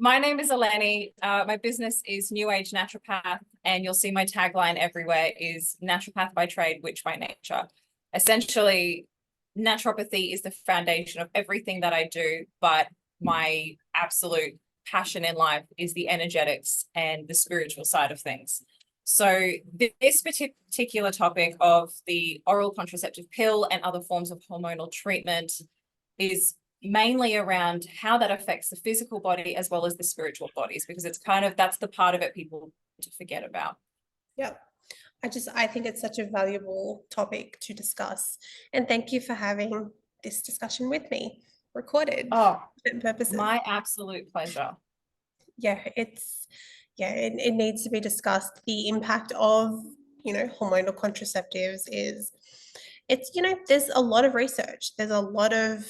My name is Ellene. My business is New Age Naturopath, and you'll see my tagline everywhere is naturopath by trade, witch by nature. Essentially, naturopathy is the foundation of everything that I do, but my absolute passion in life is the energetics and the spiritual side of things. So this particular topic of the oral contraceptive pill and other forms of hormonal treatment is mainly around how that affects the physical body as well as the spiritual bodies, because it's kind of, that's the part of it people to forget about. Yeah. I think it's such a valuable topic to discuss. And thank you for having this discussion with me, recorded Oh, for purposes. my absolute pleasure. Yeah, it needs to be discussed. The impact of, hormonal contraceptives is there's a lot of research. There's a lot of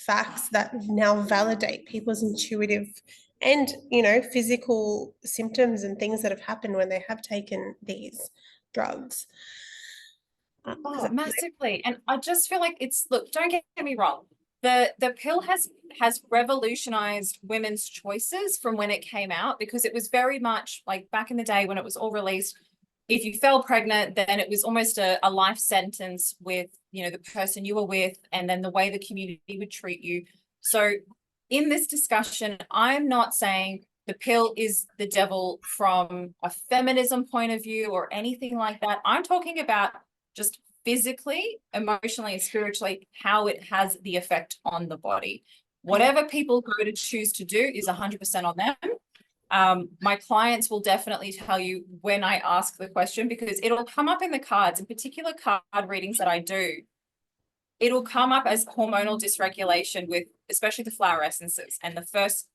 facts that now validate people's intuitive and, physical symptoms and things that have happened when they have taken these drugs. Oh, massively. And I just feel like look, don't get me wrong. The pill has revolutionized women's choices from when it came out, because it was very much like back in the day when it was all released, if you fell pregnant, then it was almost a life sentence with, the person you were with, and then the way the community would treat you. So in this discussion, I'm not saying the pill is the devil from a feminism point of view or anything like that. I'm talking about just physically, emotionally, and spiritually, how it has the effect on the body. Whatever people go to choose to do is 100% on them. My clients will definitely tell you when I ask the question, because it'll come up in the cards, in particular card readings that I do. It'll come up as hormonal dysregulation with especially the flower essences. And the first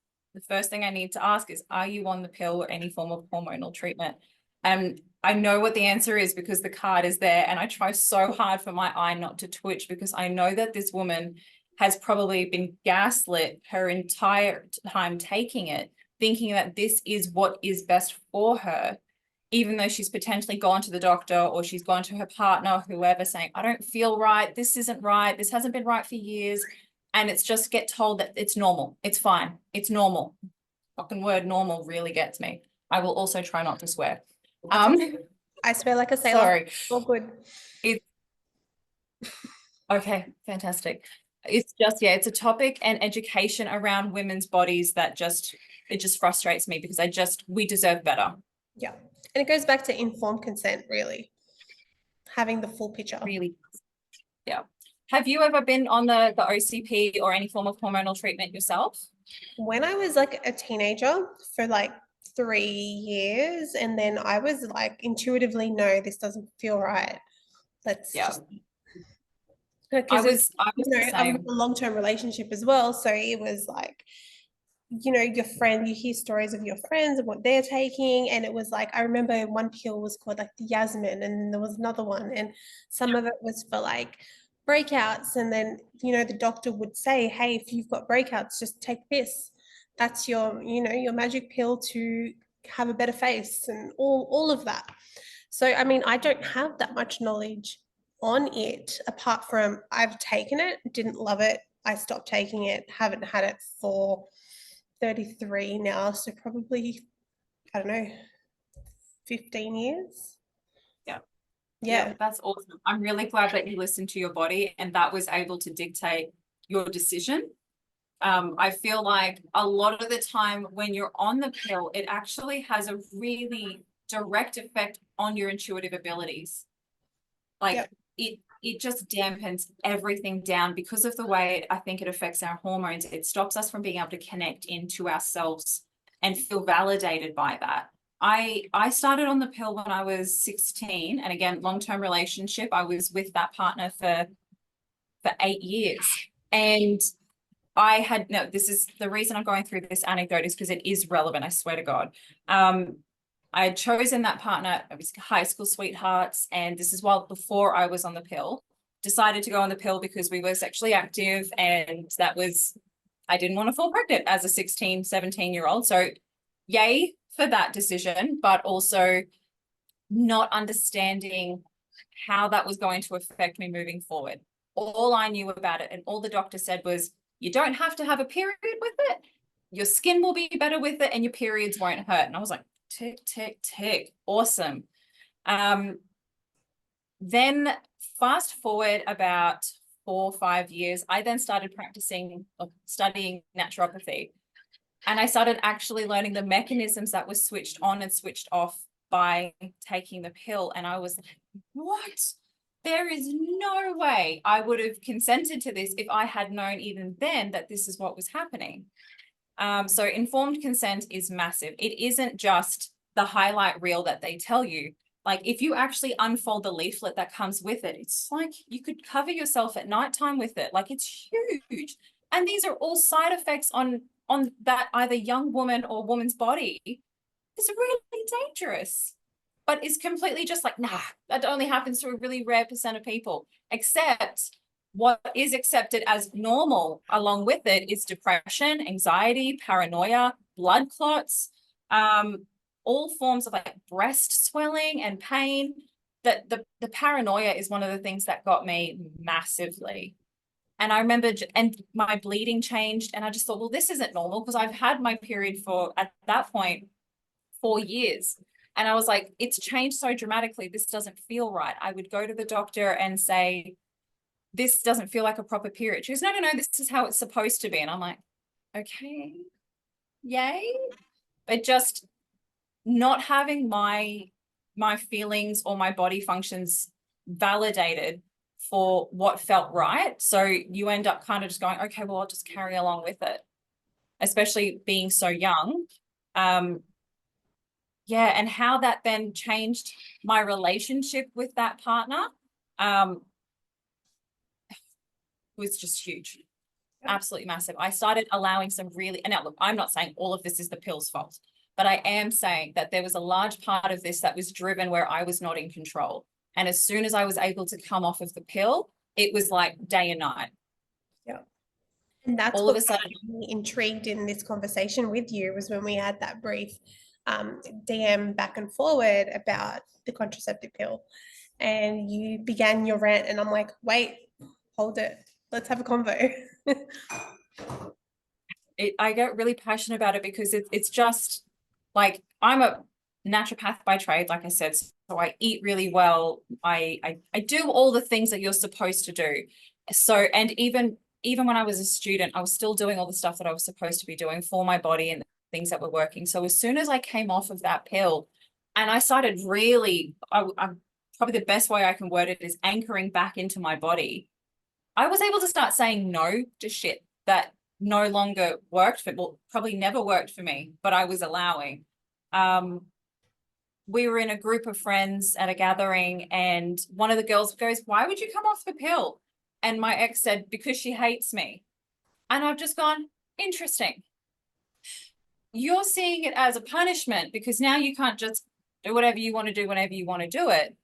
thing I need to ask is, are you on the pill or any form of hormonal treatment? And I know what the answer is because the card is there, and I try so hard for my eye not to twitch, because I know that this woman has probably been gaslit her entire time taking it, thinking that this is what is best for her, even though she's potentially gone to the doctor or she's gone to her partner, whoever, saying, I don't feel right, this isn't right, this hasn't been right for years. And it's just get told that it's normal, it's fine, it's normal. Fucking word normal really gets me. I will also try not to swear. I swear like a sailor. Sorry. All good. Okay, fantastic. It's just, yeah, it's a topic and education around women's bodies that it just frustrates me, because we deserve better. Yeah. And it goes back to informed consent, really. Having the full picture. Really. Yeah. Have you ever been on the OCP or any form of hormonal treatment yourself? When I was like a teenager for like 3 years, and then I was like intuitively, no, this doesn't feel right. Let's just I was the I'm in same. a long-term relationship as well. So it was like, your friend, you hear stories of your friends and what they're taking. And it was like, I remember one pill was called like the Yasmin, and there was another one, and some of it was for like breakouts. And then, the doctor would say, hey, if you've got breakouts, just take this. That's your magic pill to have a better face and all of that. So, I mean, I don't have that much knowledge on it, apart from I've taken it, didn't love it. I stopped taking it, haven't had it for 33 now, so probably, I don't know, 15 years. Yeah, that's awesome. I'm really glad that you listened to your body and that was able to dictate your decision. I feel like a lot of the time when you're on the pill, it actually has a really direct effect on your intuitive abilities. Like it just dampens everything down because of the way I think it affects our hormones. It stops us from being able to connect into ourselves and feel validated by that. I started on the pill when I was 16, and again, long-term relationship. I was with that partner for 8 years, and this is the reason I'm going through this anecdote is because it is relevant. I swear to God. I had chosen that partner. It was high school sweethearts, and this is before I was on the pill. Decided to go on the pill because we were sexually active, and I didn't want to fall pregnant as a 16, 17-year-old. So yay for that decision, but also not understanding how that was going to affect me moving forward. All I knew about it and all the doctor said was, you don't have to have a period with it. your skin will be better with it and your periods won't hurt. And I was like, tick, tick, tick. Awesome. Then fast forward about 4 or 5 years, I then started practicing or studying naturopathy. And I started actually learning the mechanisms that were switched on and switched off by taking the pill. And I was like, what? There is no way I would have consented to this if I had known even then that this is what was happening. So informed consent is massive. It isn't just the highlight reel that they tell you. Like if you actually unfold the leaflet that comes with it, it's like you could cover yourself at nighttime with it. Like it's huge. And these are all side effects on that either young woman or woman's body. It's really dangerous, but it's completely just like, nah, that only happens to a really rare percent of people. Except what is accepted as normal along with it is depression, anxiety, paranoia, blood clots, all forms of like breast swelling and pain. That the paranoia is one of the things that got me massively. And I remember, and my bleeding changed, and I just thought, well, this isn't normal because I've had my period for, at that point, 4 years. And I was like, it's changed so dramatically. This doesn't feel right. I would go to the doctor and say, this doesn't feel like a proper period. She goes, no, no, no, this is how it's supposed to be. And I'm like, okay, yay. But just not having my feelings or my body functions validated for what felt right. So you end up kind of just going, okay, well, I'll just carry along with it, especially being so young. Yeah, and how that then changed my relationship with that partner was just huge. Absolutely massive. I started allowing some really, and now look, I'm not saying all of this is the pill's fault, but I am saying that there was a large part of this that was driven where I was not in control. And as soon as I was able to come off of the pill, it was like day and night. Yeah. And that's All what of a sudden, made me intrigued in this conversation with you was when we had that brief DM back and forward about the contraceptive pill. And you began your rant, and I'm like, wait, hold it. Let's have a convo. I get really passionate about it because it's just like I'm a naturopath by trade, like I said. So I eat really well. I do all the things that you're supposed to do. So, and even when I was a student, I was still doing all the stuff that I was supposed to be doing for my body and things that were working. So as soon as I came off of that pill and I started really, I'm probably the best way I can word it is anchoring back into my body. I was able to start saying no to shit that no longer worked for, well, probably never worked for me, but I was allowing. We were in a group of friends at a gathering, and one of the girls goes, why would you come off the pill? And my ex said, because she hates me. And I've just gone, interesting. You're seeing it as a punishment because now you can't just do whatever you want to do whenever you want to do it.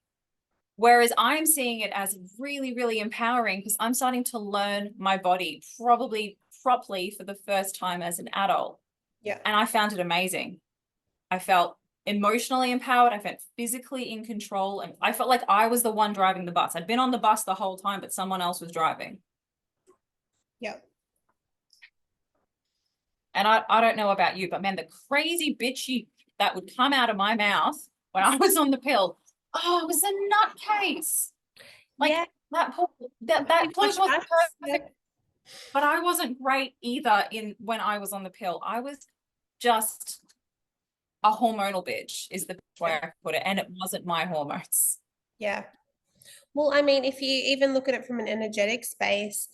Whereas I'm seeing it as really, really empowering because I'm starting to learn my body probably properly for the first time as an adult. Yeah. And I found it amazing. I felt emotionally empowered. I felt physically in control. And I felt like I was the one driving the bus. I'd been on the bus the whole time, but someone else was driving. Yeah. And I don't know about you, but man, the crazy bitchy that would come out of my mouth when I was on the pill, oh, it was a nutcase. Like Yeah. that bloke was perfect, but I wasn't great either when I was on the pill. I was just a hormonal bitch is the way I put it. And it wasn't my hormones. Yeah. Well, I mean, if you even look at it from an energetic space,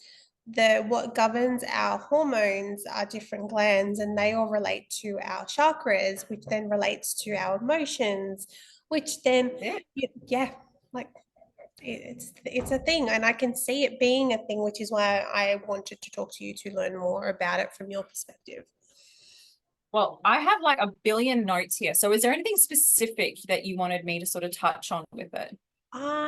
the what governs our hormones are different glands, and they all relate to our chakras, which then relates to our emotions, which then yeah, like it's a thing, and I can see it being a thing, which is why I wanted to talk to you to learn more about it from your perspective. Well, I have like a billion notes here. So is there anything specific that you wanted me to sort of touch on with it?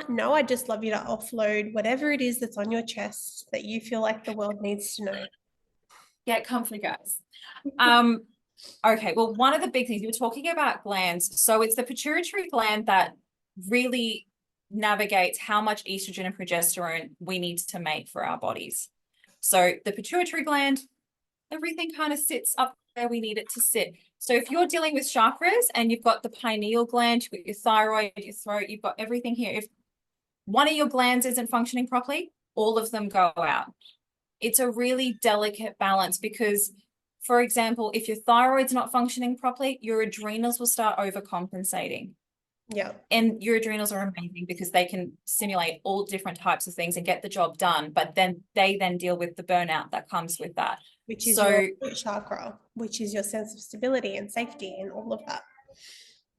No, I'd just love you to offload whatever it is that's on your chest that you feel like the world needs to know. Get comfy, guys. Okay, well, one of the big things you were talking about glands. So it's the pituitary gland that really navigates how much estrogen and progesterone we need to make for our bodies. So the pituitary gland, everything kind of sits up we need it to sit. So if you're dealing with chakras and you've got the pineal gland, you've got your thyroid, your throat, you've got everything here. If one of your glands isn't functioning properly, all of them go out. It's a really delicate balance because, for example, if your thyroid's not functioning properly, your adrenals will start overcompensating. Yeah. And your adrenals are amazing because they can simulate all different types of things and get the job done, but then they deal with the burnout that comes with that. Which is So your root chakra, which is your sense of stability and safety and all of that.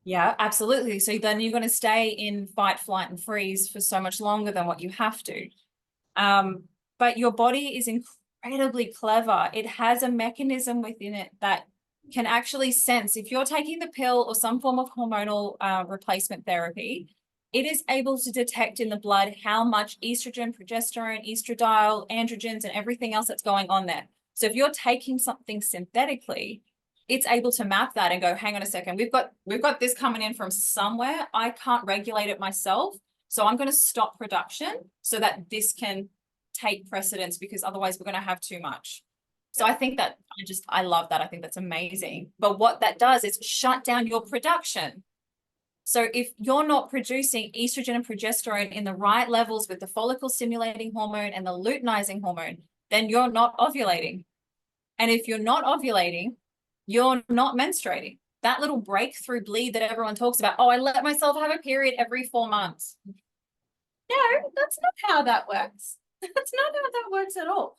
yeah, absolutely. So then you're going to stay in fight, flight, and freeze for so much longer than what you have to. But your body is incredibly clever. It has a mechanism within it that can actually sense if you're taking the pill or some form of hormonal replacement therapy, it is able to detect in the blood how much estrogen, progesterone, estradiol, androgens, and everything else that's going on there. So if you're taking something synthetically, it's able to map that and go, hang on a second, we've got this coming in from somewhere. I can't regulate it myself. So I'm going to stop production so that this can take precedence because otherwise we're going to have too much. So I think that I love that. I think that's amazing. But what that does is shut down your production. So if you're not producing estrogen and progesterone in the right levels with the follicle stimulating hormone and the luteinizing hormone, then you're not ovulating. And if you're not ovulating, you're not menstruating. That little breakthrough bleed that everyone talks about, oh, I let myself have a period every 4 months. No, that's not how that works. That's not how that works at all.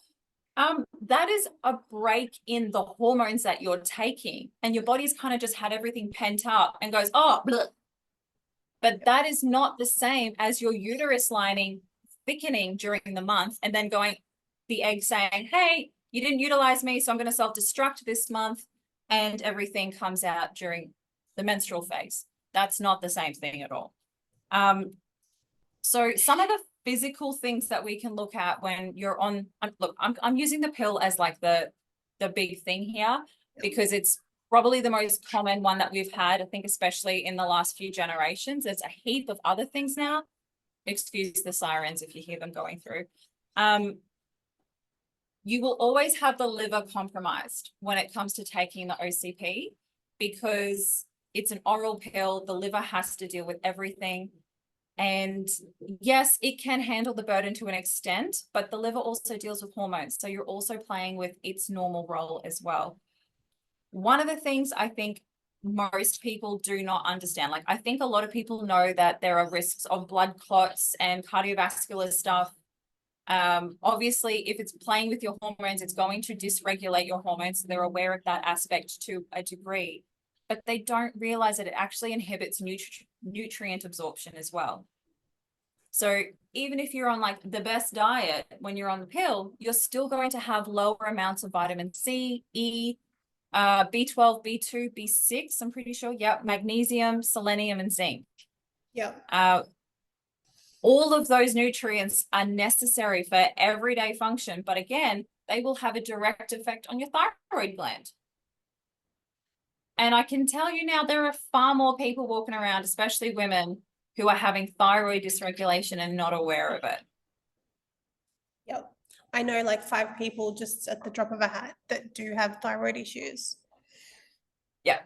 That is a break in the hormones that you're taking, and your body's kind of just had everything pent up and goes, oh, bleh. But that is not the same as your uterus lining thickening during the month and then going, the egg saying, hey, you didn't utilize me, so I'm going to self-destruct this month, and everything comes out during the menstrual phase. That's not the same thing at all. So some of the physical things that we can look at when you're on, look, I'm using the pill as like the big thing here because it's probably the most common one that we've had, I think, especially in the last few generations. There's a heap of other things now. Excuse the sirens if you hear them going through. You will always have the liver compromised when it comes to taking the OCP because it's an oral pill. The liver has to deal with everything. And yes, it can handle the burden to an extent, but the liver also deals with hormones. So you're also playing with its normal role as well. One of the things I think most people do not understand, like I think a lot of people know that there are risks of blood clots and cardiovascular stuff. Obviously, if it's playing with your hormones, it's going to dysregulate your hormones. So they're aware of that aspect to a degree, but they don't realize that it actually inhibits nutrient absorption as well. So even if you're on like the best diet, when you're on the pill, you're still going to have lower amounts of vitamin C, E, B12, B2, B6, I'm pretty sure. Yeah, magnesium, selenium, and zinc. Yeah. All of those nutrients are necessary for everyday function, but again, they will have a direct effect on your thyroid gland. And I can tell you now, there are far more people walking around, especially women, who are having thyroid dysregulation and not aware of it. Yep. I know like 5 people just at the drop of a hat that do have thyroid issues. Yeah.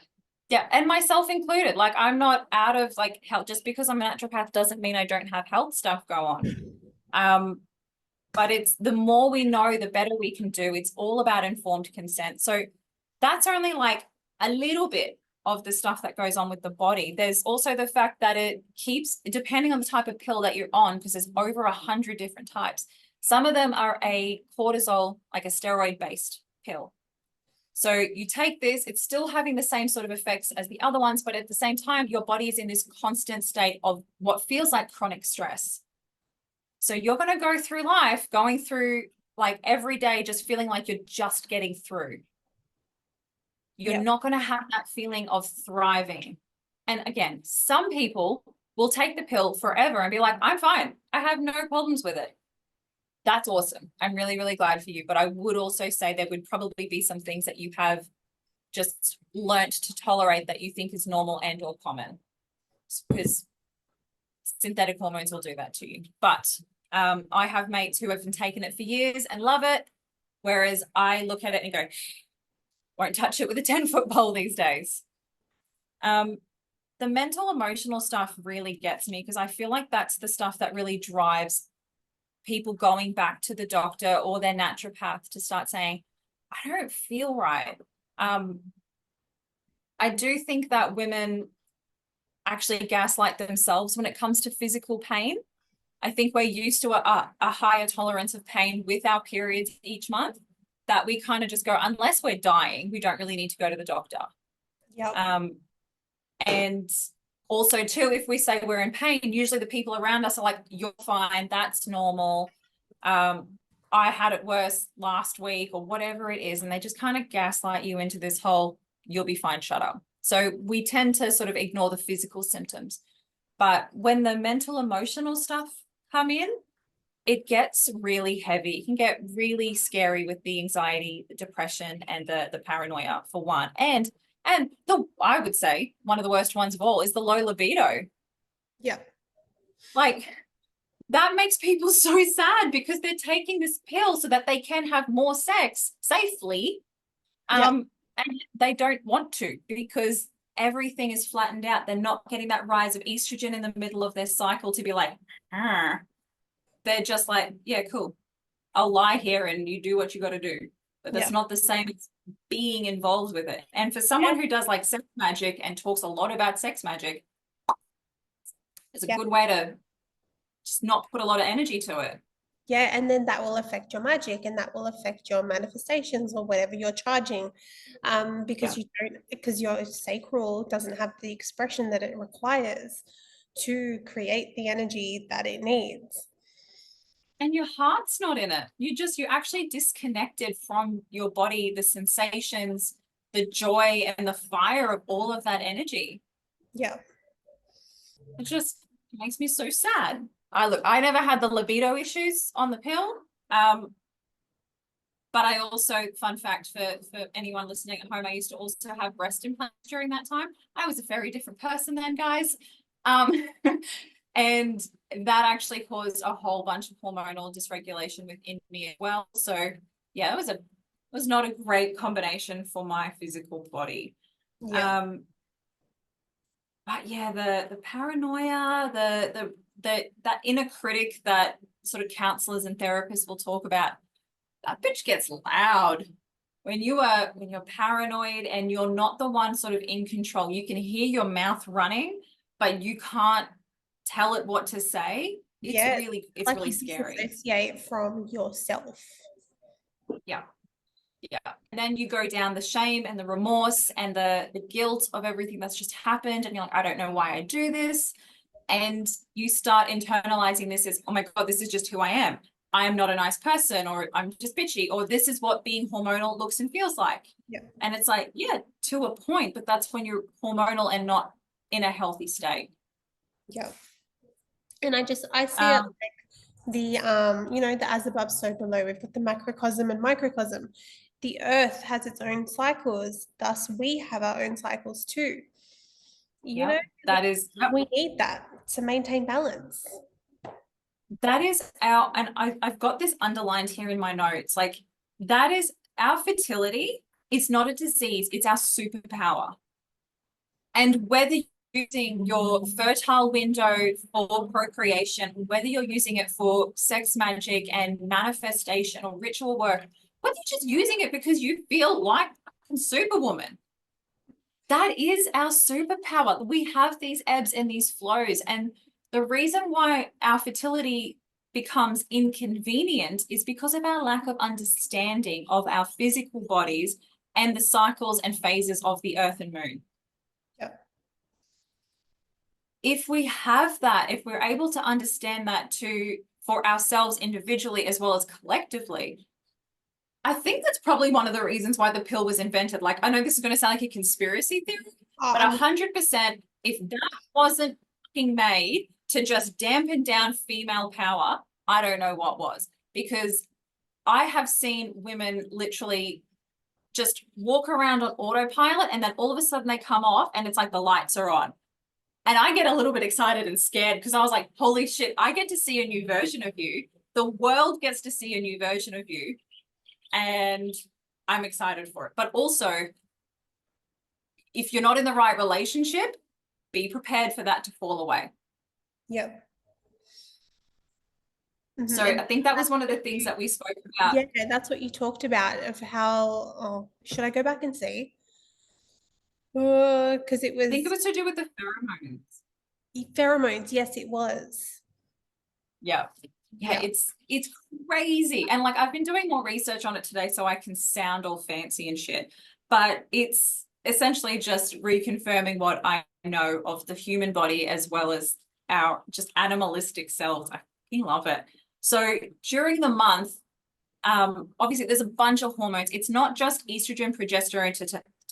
Yeah. And myself included. Like I'm not out of like health. Just because I'm a naturopath doesn't mean I don't have health stuff go on. But it's the more we know, the better we can do. It's all about informed consent. So that's only like a little bit of the stuff that goes on with the body. There's also the fact that it keeps, depending on the type of pill that you're on, because there's over 100 different types. Some of them are a cortisol, like a steroid-based pill. So you take this, it's still having the same sort of effects as the other ones, but at the same time, your body is in this constant state of what feels like chronic stress. So you're going to go through life, going through like every day, just feeling like you're just getting through. You're not going to have that feeling of thriving. And again, some people will take the pill forever and be like, I'm fine. I have no problems with it. That's awesome. I'm really, really glad for you. But I would also say there would probably be some things that you have just learnt to tolerate that you think is normal and or common, because synthetic hormones will do that to you. But I have mates who have been taking it for years and love it, whereas I look at it and go, won't touch it with a 10-foot pole these days. The mental emotional stuff really gets me because I feel like that's the stuff that really drives people going back to the doctor or their naturopath to start saying, I don't feel right. I do think that women actually gaslight themselves when it comes to physical pain. I think we're used to a higher tolerance of pain with our periods each month, that we kind of just go, unless we're dying, we don't really need to go to the doctor. Yeah. And also too, if we say we're in pain, usually the people around us are like, you're fine, that's normal. I had it worse last week or whatever it is. And they just kind of gaslight you into this whole, you'll be fine, shut up. So we tend to sort of ignore the physical symptoms. But when the mental, emotional stuff come in, it gets really heavy. It can get really scary with the anxiety, the depression, and the paranoia for one. And I would say one of the worst ones of all is the low libido. Yeah. Like, that makes people so sad because they're taking this pill so that they can have more sex safely. Yeah. And they don't want to because everything is flattened out. They're not getting that rise of estrogen in the middle of their cycle to be like, ah. They're just like, yeah, cool. I'll lie here and you do what you got to do. But that's Yeah. not the same as being involved with it. And for someone who does like sex magic and talks a lot about sex magic, it's a Yeah. good way to just not put a lot of energy to it. Yeah, and then that will affect your magic and that will affect your manifestations or whatever you're charging. Yeah. Because your sacral doesn't have the expression that it requires to create the energy that it needs. And your heart's not in it. You're actually disconnected from your body, the sensations, the joy, and the fire of all of that energy. Yeah. It just makes me so sad. I never had the libido issues on the pill. But I also, fun fact for anyone listening at home, I used to also have breast implants during that time. I was a very different person then, guys. And that actually caused a whole bunch of hormonal dysregulation within me as well. So yeah, it was not a great combination for my physical body. Yeah. But yeah, the paranoia, that inner critic that sort of counselors and therapists will talk about, that bitch gets loud. When you're paranoid and you're not the one sort of in control, you can hear your mouth running, but you can't tell it what to say. It's Yeah. really You scary. disassociate from yourself. Yeah. Yeah. And then you go down the shame and the remorse and the guilt of everything that's just happened. And you're like, I don't know why I do this. And you start internalizing this as, oh my God, this is just who I am. I am not a nice person, or I'm just bitchy, or this is what being hormonal looks and feels like. Yeah. And it's like, yeah, to a point, but that's when you're hormonal and not in a healthy state. Yeah. And I see it Um, like the as above, so below. We've got the macrocosm and microcosm. The earth has its own cycles, thus we have our own cycles too. You yeah, know, we need that to maintain balance. that is and I've got this underlined here in my notes. Like, that is our fertility. It's not a disease, it's our superpower. And whether you're using your fertile window for procreation, whether you're using it for sex magic and manifestation or ritual work, whether you're just using it because you feel like Superwoman, that is our superpower. We have these ebbs and these flows. And the reason why our fertility becomes inconvenient is because of our lack of understanding of our physical bodies and the cycles and phases of the earth and moon. Yeah. If we have that, if we're able to understand that for ourselves individually as well as collectively, I think that's probably one of the reasons why the pill was invented. Like, I know this is going to sound like a conspiracy theory, but 100%, if that wasn't being made to just dampen down female power, I don't know what was. Because I have seen women literally just walk around on autopilot and then all of a sudden they come off and it's like the lights are on. And I get a little bit excited and scared because I was like, holy shit, I get to see a new version of you. The world gets to see a new version of you. And I'm excited for it. But also, if you're not in the right relationship, be prepared for that to fall away. Yep. So And I think that was one of the things that we spoke about. yeah, that's what you talked about of how, oh, should I go back and see? Because it I think it was was to do with the pheromones. pheromones. Yes, it was. Yeah. Yeah, Yeah. it's crazy. And like I've been doing more research on it today so I can sound all fancy and shit. But it's essentially just reconfirming what I know of the human body as well as our just animalistic selves. I fucking love it. So during the month, obviously there's a bunch of hormones. It's not just estrogen, progesterone,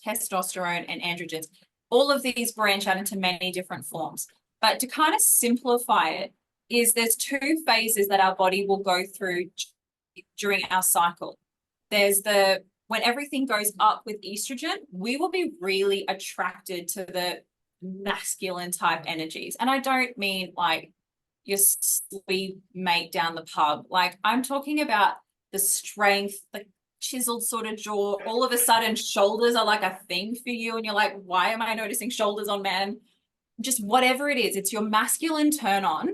testosterone, and androgens. All of these branch out into many different forms. But to kind of simplify it, is there's two phases that our body will go through during our cycle. There's the when everything goes up with estrogen, we will be really attracted to the masculine type energies. And I don't mean like your sweet mate down the pub. Like I'm talking about the strength, the chiseled sort of jaw. All of a sudden, shoulders are like a thing for you, and you're like, why am I noticing shoulders on men? Just whatever it is, it's your masculine turn on,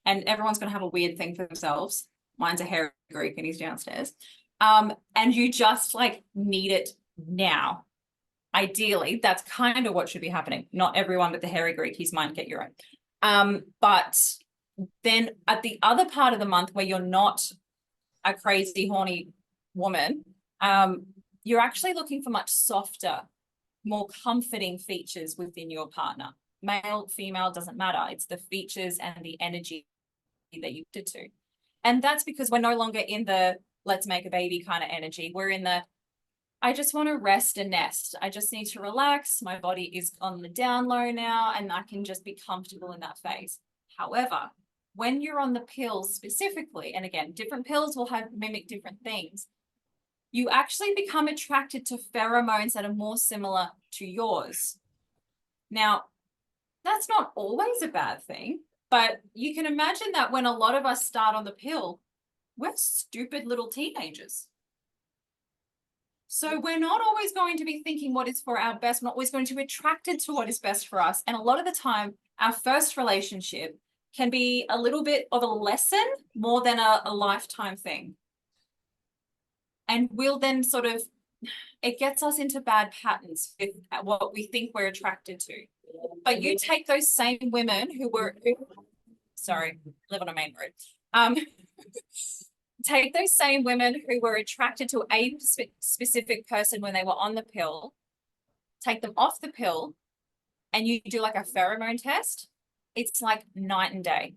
and everyone's going to have a weird thing for themselves. Mine's a hairy Greek and he's downstairs. And you just like need it now. Ideally, that's kind of what should be happening. Not everyone with the hairy Greekies might get your own. But then at the other part of the month where you're not a crazy, horny woman, you're actually looking for much softer, more comforting features within your partner. Male, female, doesn't matter. It's the features and the energy that you did to. And that's because we're no longer in the let's make a baby kind of energy. We're in the I just want to rest and nest. I just need to relax. My body is on the down low now, and I can just be comfortable in that phase. However, when you're on the pills specifically, and again, different pills will have mimic different things, you actually become attracted to pheromones that are more similar to yours. Now, that's not always a bad thing, but you can imagine that when a lot of us start on the pill, we're stupid little teenagers. So we're not always going to be thinking what is for our best. We're not always going to be attracted to what is best for us. And a lot of the time, our first relationship can be a little bit of a lesson more than a lifetime thing. And we'll then sort of, it gets us into bad patterns with what we think we're attracted to. But you take those same women who live on a main road. Take those same women who were attracted to a specific person when they were on the pill, take them off the pill, and you do like a pheromone test, it's like night and day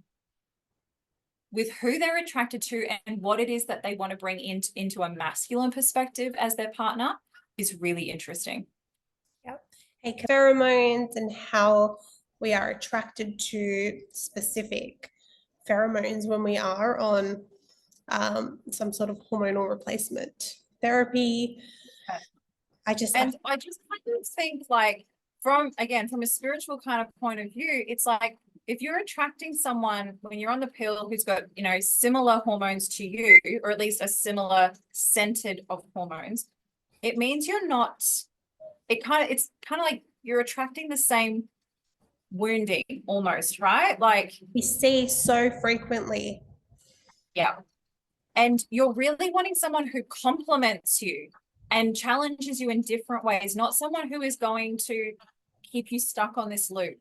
with who they're attracted to and what it is that they want to bring into a masculine perspective as their partner is really interesting. Yep. Hey, pheromones and how we are attracted to specific pheromones when we are on some sort of hormonal replacement therapy. I just kind of think like from a spiritual kind of point of view, it's like if you're attracting someone when you're on the pill who's got, similar hormones to you, or at least a similar scented of hormones, it means you're not, it's kind of like you're attracting the same wounding almost, right? Like, we see so frequently. yeah. And you're really wanting someone who complements you and challenges you in different ways, not someone who is going to keep you stuck on this loop.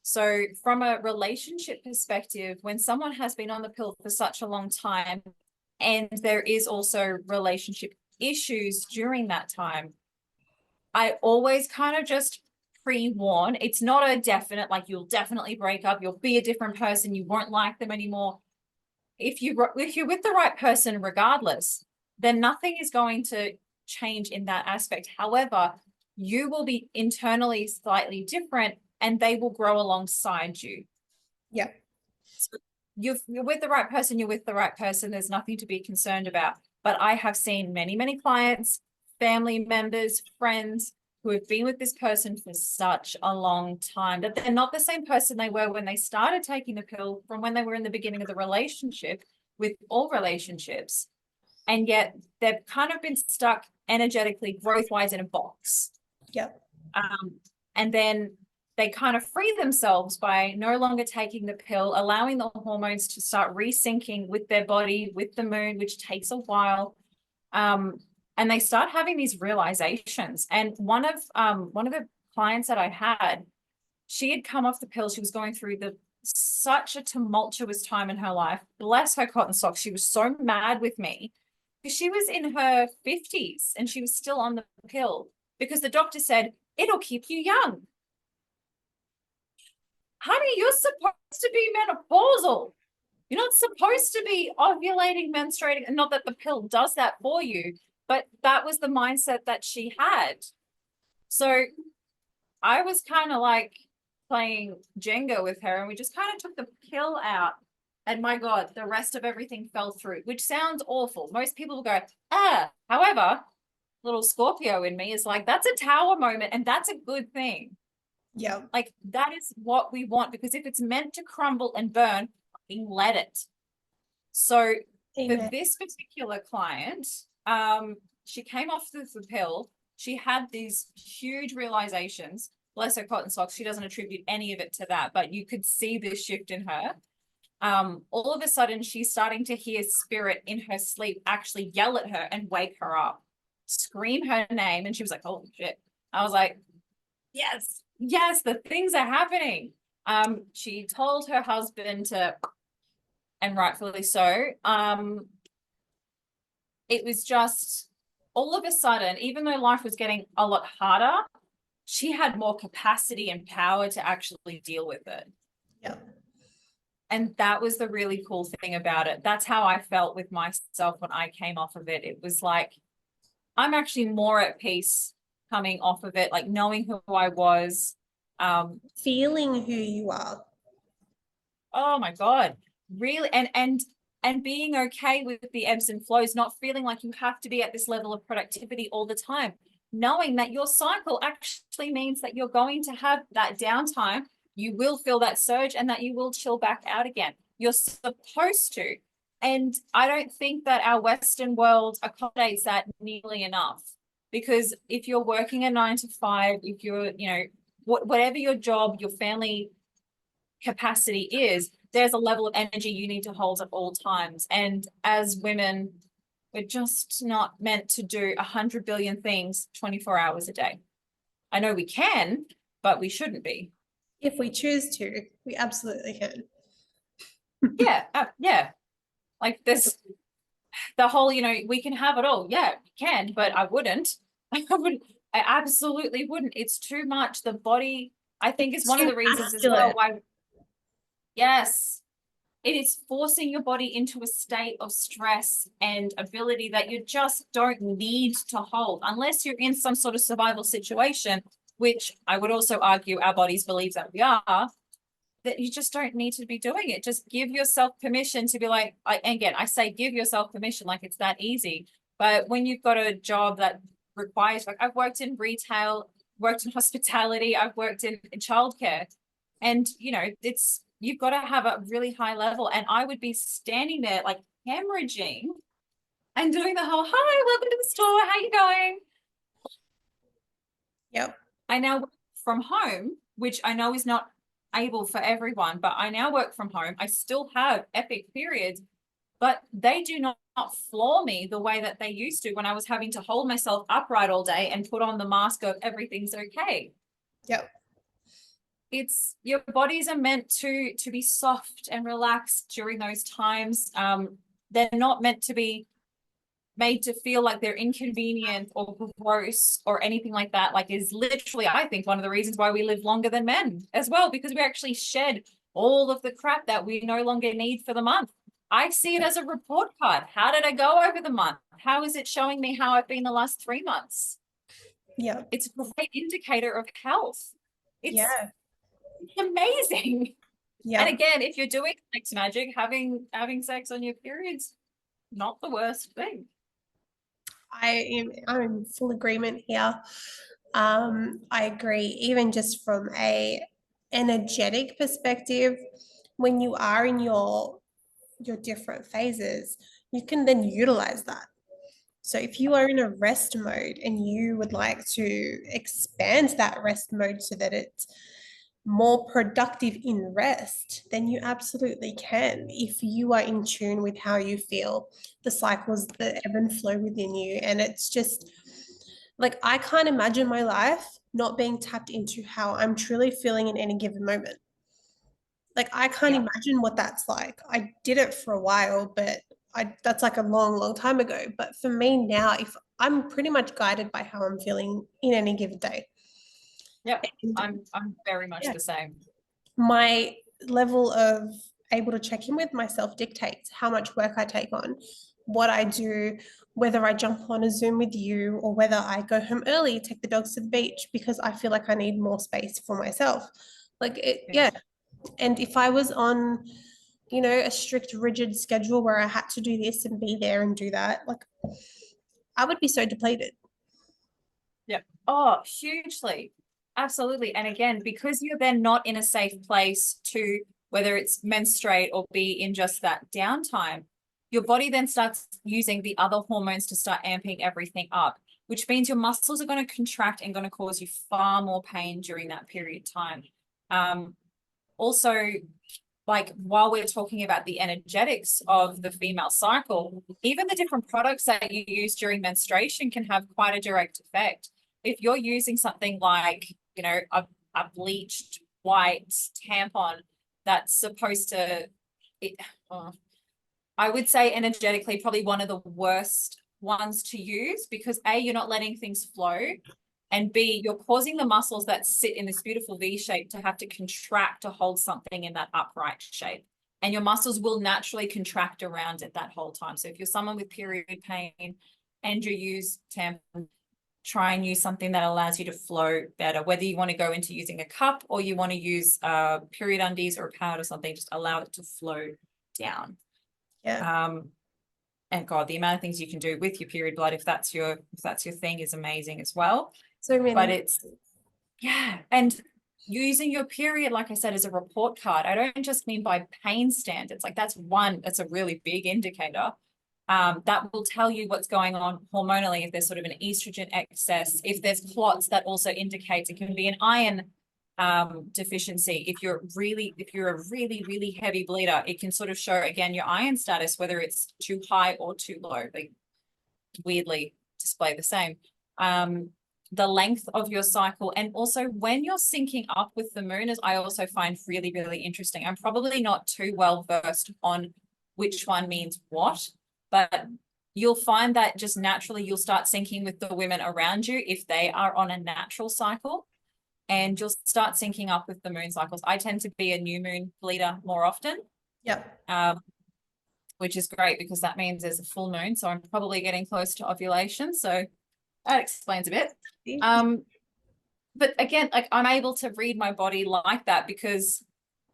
So from a relationship perspective, when someone has been on the pill for such a long time and there is also relationship issues during that time, I always kind of just pre-warn. It's not a definite, like you'll definitely break up, you'll be a different person, you won't like them anymore. If you're with the right person regardless, then nothing is going to change in that aspect. However, you will be internally slightly different and they will grow alongside you. Yeah. So you're with the right person, you're with the right person. There's nothing to be concerned about. But I have seen many, many clients, family members, friends who have been with this person for such a long time that they're not the same person they were when they started taking the pill from when they were in the beginning of the relationship with all relationships. And yet they've kind of been stuck energetically, growth-wise in a box. Yep. And then they kind of free themselves by no longer taking the pill, allowing the hormones to start resyncing with their body, with the moon, which takes a while. And they start having these realizations. And one of the clients that I had, she had come off the pill. She was going through such a tumultuous time in her life. Bless her cotton socks. She was so mad with me because she was in her 50s and she was still on the pill because the doctor said, it'll keep you young. Honey, you're supposed to be menopausal. You're not supposed to be ovulating, menstruating, and not that the pill does that for you, but that was the mindset that she had. So I was kind of like playing Jenga with her, and we just kind of took the pill out. And my God, the rest of everything fell through, which sounds awful. Most people will go, however, little Scorpio in me is like, that's a tower moment, and that's a good thing. Yeah. Like, that is what we want, because if it's meant to crumble and burn, let it. So Amen. for this particular client, she came off the pill. She had these huge realizations. Bless her cotton socks. She doesn't attribute any of it to that, but you could see this shift in her. All of a sudden, she's starting to hear spirit in her sleep actually yell at her and wake her up, scream her name. And she was like, holy shit. I was like, yes, the things are happening. She told her husband to, and rightfully so. It was just all of a sudden, even though life was getting a lot harder, she had more capacity and power to actually deal with it. Yeah. And that was the really cool thing about it. That's how I felt with myself when I came off of it. It was like, I'm actually more at peace coming off of it, like knowing who I was. Feeling who you are. Oh my God, really. And being okay with the ebbs and flows, not feeling like you have to be at this level of productivity all the time, knowing that your cycle actually means that you're going to have that downtime. You will feel that surge and that you will chill back out again. You're supposed to. And I don't think that our Western world accommodates that nearly enough. Because if you're working a 9 to 5, if you're, whatever your job, your family capacity is, there's a level of energy you need to hold at all times. And as women, we're just not meant to do 100 billion things 24 hours a day. I know we can, but we shouldn't be. If we choose to, we absolutely can. Yeah. Like this, the whole, we can have it all. Yeah, we can, but I wouldn't. I absolutely wouldn't. It's too much. The body, I think, is one of the reasons as well why. Yes, it is forcing your body into a state of stress and ability that you just don't need to hold unless you're in some sort of survival situation, which I would also argue our bodies believe that we are, that you just don't need to be doing it. Just give yourself permission to be like, again, I say give yourself permission, like it's that easy. But when you've got a job that requires, like I've worked in retail, worked in hospitality, I've worked in childcare, and you've got to have a really high level. And I would be standing there like hemorrhaging and doing the whole, hi, welcome to the store. How you going? Yep. I now work from home, which I know is not able for everyone, but I now work from home. I still have epic periods, but they do not floor me the way that they used to when I was having to hold myself upright all day and put on the mask of everything's okay. Yep. It's your bodies are meant to be soft and relaxed during those times. They're not meant to be made to feel like they're inconvenient or gross or anything like that. Like is literally, I think, one of the reasons why we live longer than men as well, because we actually shed all of the crap that we no longer need for the month. I see it as a report card. How did I go over the month? How is it showing me how I've been the last 3 months? Yeah. It's a great indicator of health. It's amazing. Yeah. And again, if you're doing sex magic, having sex on your periods, not the worst thing. I'm in full agreement here. I agree. Even just from a energetic perspective, when you are in your different phases, you can then utilize that. So if you are in a rest mode and you would like to expand that rest mode so that it's more productive in rest, then you absolutely can. If you are in tune with how you feel, the cycles that ebb and flow within you. And it's just like, I can't imagine my life not being tapped into how I'm truly feeling in any given moment. Like, I can't Yeah. imagine what that's like. I did it for a while, but that's like a long, long time ago. But for me now, if I'm pretty much guided by how I'm feeling in any given day. Yep. And I'm very much yeah, the same. my level of able to check in with myself dictates how much work I take on, what I do, whether I jump on a Zoom with you or whether I go home early, take the dogs to the beach because I feel like I need more space for myself. Like it, Yeah. yeah. And if I was on, a strict, rigid schedule where I had to do this and be there and do that, like I would be so depleted. Yeah. Oh, hugely. Absolutely. And again, because you're then not in a safe place to, whether it's menstruate or be in just that downtime, your body then starts using the other hormones to start amping everything up, which means your muscles are going to contract and going to cause you far more pain during that period of time. Also, like while we're talking about the energetics of the female cycle, even the different products that you use during menstruation can have quite a direct effect. If you're using something like, a bleached white tampon that's supposed to, it, oh, I would say energetically, probably one of the worst ones to use because A, you're not letting things flow. And B, you're causing the muscles that sit in this beautiful V shape to have to contract to hold something in that upright shape. And your muscles will naturally contract around it that whole time. So if you're someone with period pain and you use tampon, try and use something that allows you to flow better. Whether you want to go into using a cup or you want to use period undies or a pad or something, just allow it to flow down. Yeah. And God, the amount of things you can do with your period blood, if that's your thing, is amazing as well. So But many. it's, yeah, and using your period, like I said, as a report card. I don't just mean by pain standards. Like that's a really big indicator. That will tell you what's going on hormonally, if there's sort of an estrogen excess, if there's clots, that also indicates it can be an iron deficiency. If you're a really, really heavy bleeder, it can sort of show again your iron status, whether it's too high or too low. They weirdly display the same. The length of your cycle, and also when you're syncing up with the moon, as I also find really, really interesting. I'm probably not too well versed on which one means what, but you'll find that just naturally you'll start syncing with the women around you if they are on a natural cycle, and you'll start syncing up with the moon cycles. I tend to be a new moon bleeder more often, Yep. which is great because that means there's a full moon. So I'm probably getting close to ovulation. So that explains a bit. But again, like I'm able to read my body like that because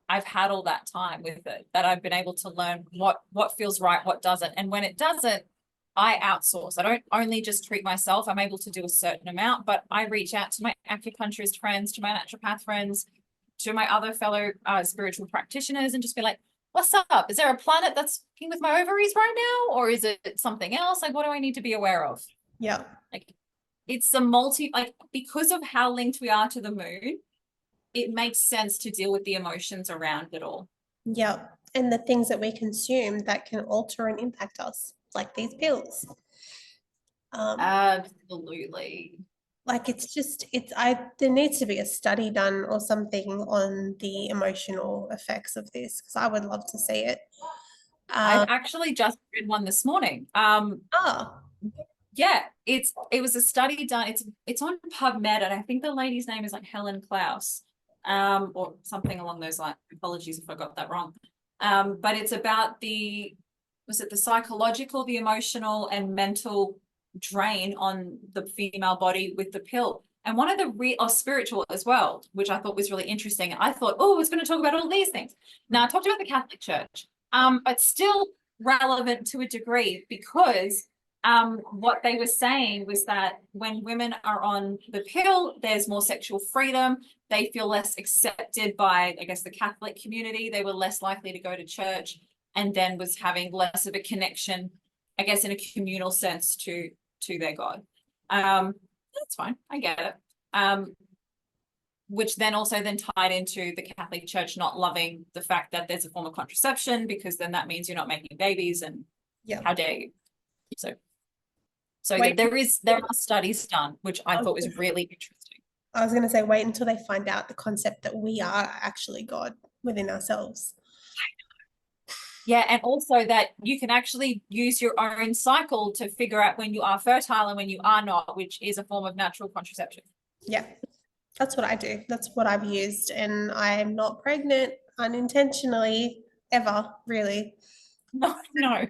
I've had all that time with it, that I've been able to learn what feels right, what doesn't. And when it doesn't, I outsource. I don't only just treat myself. I'm able to do a certain amount, but I reach out to my acupuncturist friends, to my naturopath friends, to my other fellow spiritual practitioners, and just be like, what's up? Is there a planet that's fucking with my ovaries right now? Or is it something else? Like, what do I need to be aware of? Yeah. Like, it's like, because of how linked we are to the moon, it makes sense to deal with the emotions around it all. Yeah. And the things that we consume that can alter and impact us, like these pills. Um, Absolutely. like it's just there needs to be a study done or something on the emotional effects of this because I would love to see it. I've Um, actually just read one this morning. oh, Yeah, it was a study done. It's on PubMed, and I think the lady's name is like Helen Klaus, or something along those lines. Apologies if I got that wrong. But it's about was it the psychological, the emotional, and mental drain on the female body with the pill. And one of the spiritual as well, which I thought was really interesting. I thought, oh, it's going to talk about all these things. Now I talked about the Catholic Church, but still relevant to a degree because what they were saying was that when women are on the pill, there's more sexual freedom. They feel less accepted by, I guess, the Catholic community. They were less likely to go to church, and then was having less of a connection, I guess, in a communal sense to to their God. That's fine. I get it. Which then also then tied into the Catholic Church not loving the fact that there's a form of contraception, because then that means you're not making babies, and how dare you? So Wait, there are studies done, which I thought was really interesting. I was going to say, wait until they find out the concept that we are actually God within ourselves. Yeah, and also that you can actually use your own cycle to figure out when you are fertile and when you are not, which is a form of natural contraception. Yeah, that's what I do. That's what I've used. And I'm not pregnant unintentionally ever, really. No.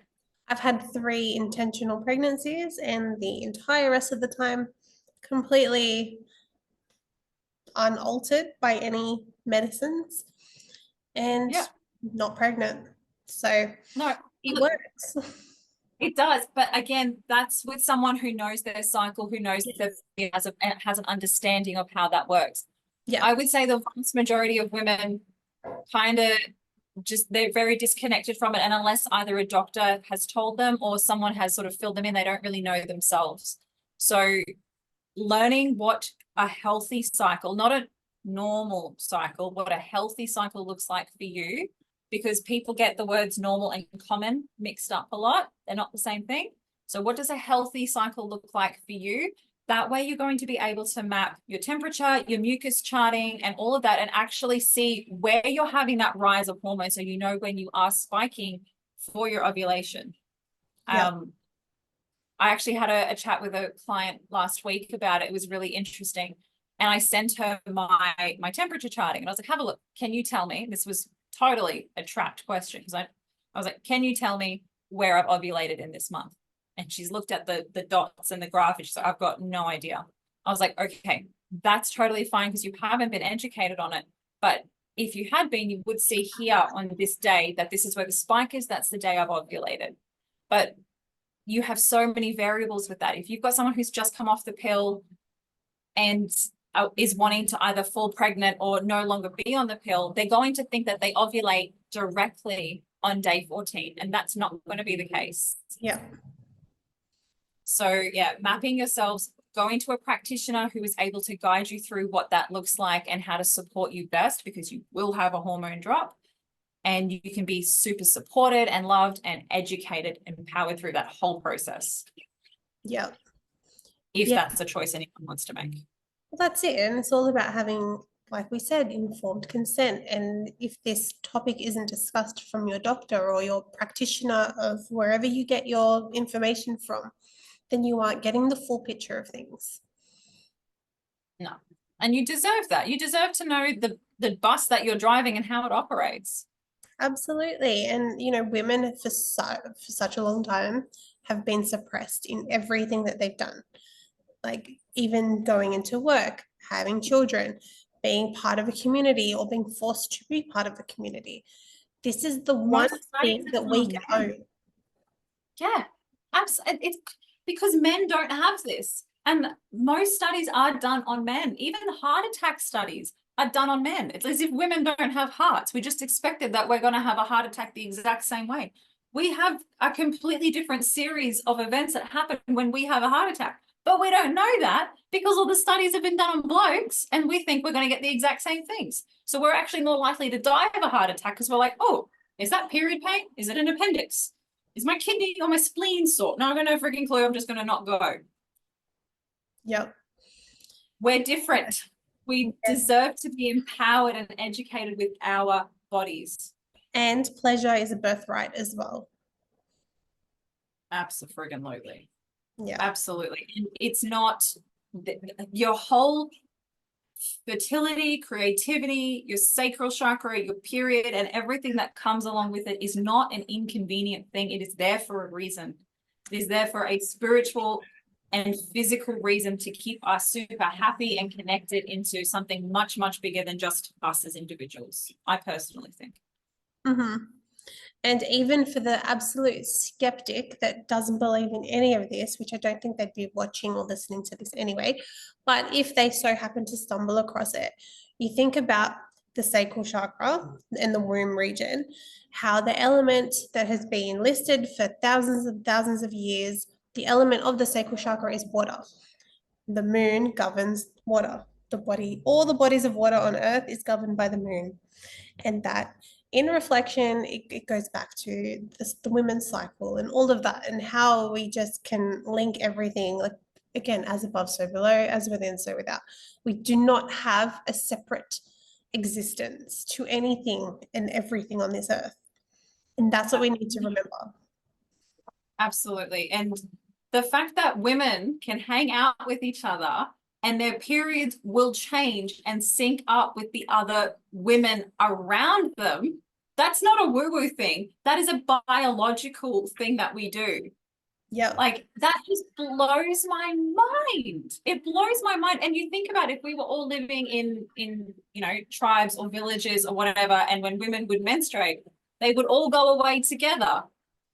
I've had 3 intentional pregnancies, and the entire rest of the time, completely unaltered by any medicines and Yeah. not pregnant. So No. it works. It does, but again, that's with someone who knows their cycle, who knows that it has an understanding of how that works. Yeah. I would say the vast majority of women kind of they're very disconnected from it, and unless either a doctor has told them or someone has sort of filled them in, they don't really know themselves. So learning what a healthy cycle, not a normal cycle, what a healthy cycle looks like for you, because people get the words normal and common mixed up a lot. They're not the same thing. So what does a healthy cycle look like for you? That way you're going to be able to map your temperature, your mucus charting, and all of that, and actually see where you're having that rise of hormones, so you know when you are spiking for your ovulation. Yep. I actually had a chat with a client last week about it. It was really interesting. And I sent her my temperature charting, and I was like, have a look. Can you tell me? This was totally a trapped question, because I was like, can you tell me where I've ovulated in this month? And she's looked at the dots and the graph, and she's like, I've got no idea. I was like, okay, that's totally fine, because you haven't been educated on it. But if you had been, you would see here on this day that this is where the spike is. That's the day I've ovulated. But you have so many variables with that. If you've got someone who's just come off the pill and is wanting to either fall pregnant or no longer be on the pill, they're going to think that they ovulate directly on day 14, and that's not going to be the case. Yeah. So yeah, mapping yourselves, going to a practitioner who is able to guide you through what that looks like and how to support you best, because you will have a hormone drop, and you can be super supported and loved and educated and empowered through that whole process. Yeah. If that's a choice anyone wants to make. Well, that's it. And it's all about having, like we said, informed consent. And if this topic isn't discussed from your doctor or your practitioner of wherever you get your information from, then you aren't getting the full picture of things. No. And you deserve that. You deserve to know the bus that you're driving and how it operates. Absolutely. And, women for such a long time have been suppressed in everything that they've done. Like even going into work, having children, being part of a community, or being forced to be part of a community. This is the one thing that we can own. Yeah, absolutely. It's because men don't have this. And most studies are done on men. Even heart attack studies are done on men. It's as if women don't have hearts. We just expected that we're going to have a heart attack the exact same way. We have a completely different series of events that happen when we have a heart attack. But we don't know that because all the studies have been done on blokes, and we think we're going to get the exact same things. So we're actually more likely to die of a heart attack because we're like, oh, is that period pain? Is it an appendix? Is my kidney or my spleen sore? No, I've got no freaking clue. I'm just going to not go. Yep. We're different. We deserve to be empowered and educated with our bodies. And pleasure is a birthright as well. Absolutely. Yeah. Absolutely. And it's not your whole fertility, creativity, your sacral chakra, your period, and everything that comes along with it is not an inconvenient thing. It is there for a reason. It is there for a spiritual and physical reason to keep us super happy and connected into something much, much bigger than just us as individuals, I personally think. Mm-hmm. And even for the absolute skeptic that doesn't believe in any of this, which I don't think they'd be watching or listening to this anyway, but if they so happen to stumble across it, you think about the sacral chakra and the womb region, how the element that has been listed for thousands of years The element of the sacral chakra is water. The moon governs water. The body, all the bodies of water on earth is governed by the moon. And that in reflection, it goes back to this, the women's cycle and all of that, and how we just can link everything, like again, as above, so below, as within, so without. We do not have a separate existence to anything and everything on this earth. And that's what we need to remember. Absolutely. And the fact that women can hang out with each other and their periods will change and sync up with the other women around them, that's not a woo-woo thing. That is a biological thing that we do. Yeah. Like, that just blows my mind. It blows my mind. And you think about if we were all living in tribes or villages or whatever, and when women would menstruate, they would all go away together.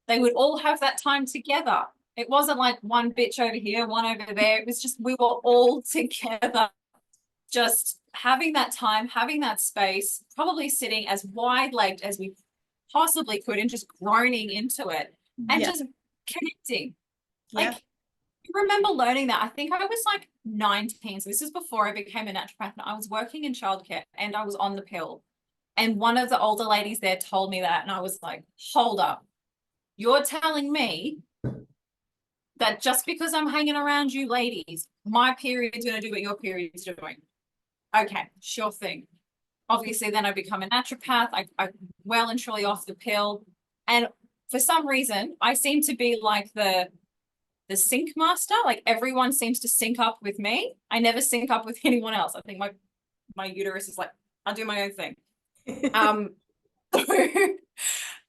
They would all have that time together. It wasn't like one bitch over here, one over there. It was just we were all together, just having that time, having that space, probably sitting as wide-legged as we possibly could and just groaning into it and Yeah. just connecting. Yeah. Like, I remember learning that. I think I was like 19. So this is before I became a naturopath. And I was working in childcare and I was on the pill. And one of the older ladies there told me that. And I was like, hold up. You're telling me that just because I'm hanging around you ladies, my period's going to do what your period's doing. Okay, sure thing. Obviously, then I become a naturopath. I well and truly off the pill. And for some reason, I seem to be like the sync master. Like everyone seems to sync up with me. I never sync up with anyone else. I think my uterus is like, I'll do my own thing.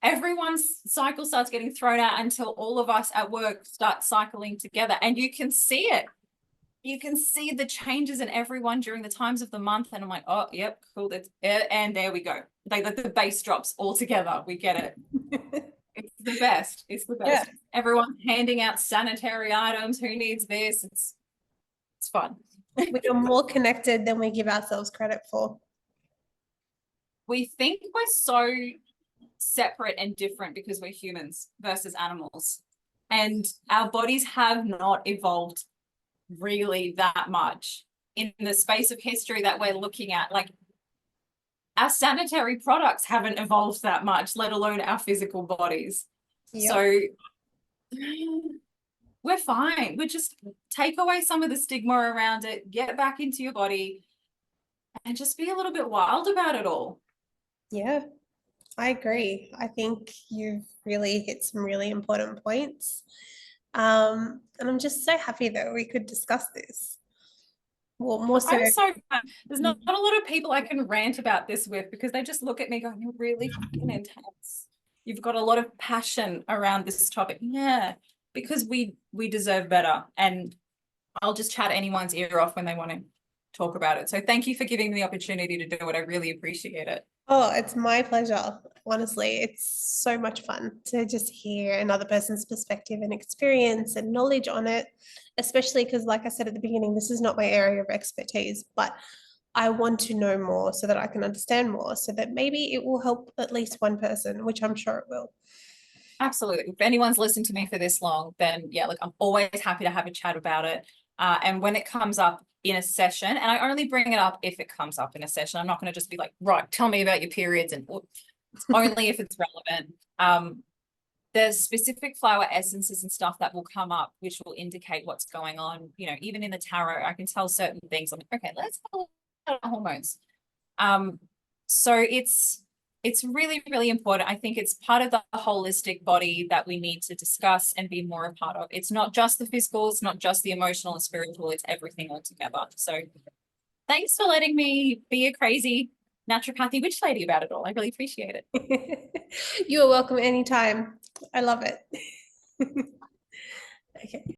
Everyone's cycle starts getting thrown out until all of us at work start cycling together. And you can see it. You can see the changes in everyone during the times of the month. And I'm like, oh, yep, cool. That's it. And there we go. The bass drops all together. We get it. It's the best. It's the best. Yeah. Everyone's handing out sanitary items. Who needs this? It's fun. We are more connected than we give ourselves credit for. We think we're so separate and different because we're humans versus animals. And our bodies have not evolved really that much in the space of history that we're looking at. Like, our sanitary products haven't evolved that much, let alone our physical bodies. Yep. So we're fine. We just take away some of the stigma around it, get back into your body, and just be a little bit wild about it all. Yeah, I agree. I think you've really hit some really important points. And I'm just so happy that we could discuss this. Well, more so. I'm so glad. There's not a lot of people I can rant about this with because they just look at me going, you're really fucking intense. You've got a lot of passion around this topic. Yeah, because we deserve better. And I'll just chat anyone's ear off when they want to talk about it. So thank you for giving me the opportunity to do it. I really appreciate it. Oh, it's my pleasure. Honestly, it's so much fun to just hear another person's perspective and experience and knowledge on it, especially because, like I said at the beginning, this is not my area of expertise, but I want to know more so that I can understand more, so that maybe it will help at least one person, which I'm sure it will. Absolutely. If anyone's listened to me for this long, then yeah, look, I'm always happy to have a chat about it. And when it comes up in a session, and I only bring it up if it comes up in a session, I'm not going to just be like, right, tell me about your periods, and it's only if it's relevant. There's specific flower essences and stuff that will come up, which will indicate what's going on. You know, even in the tarot, I can tell certain things. I'm like, okay, let's have a look at hormones. So it's really, really important. I think it's part of the holistic body that we need to discuss and be more a part of. It's not just the physical, it's not just the emotional and spiritual, it's everything all together. So thanks for letting me be a crazy naturopathy witch lady about it all. I really appreciate it. You are welcome anytime. I love it. Okay.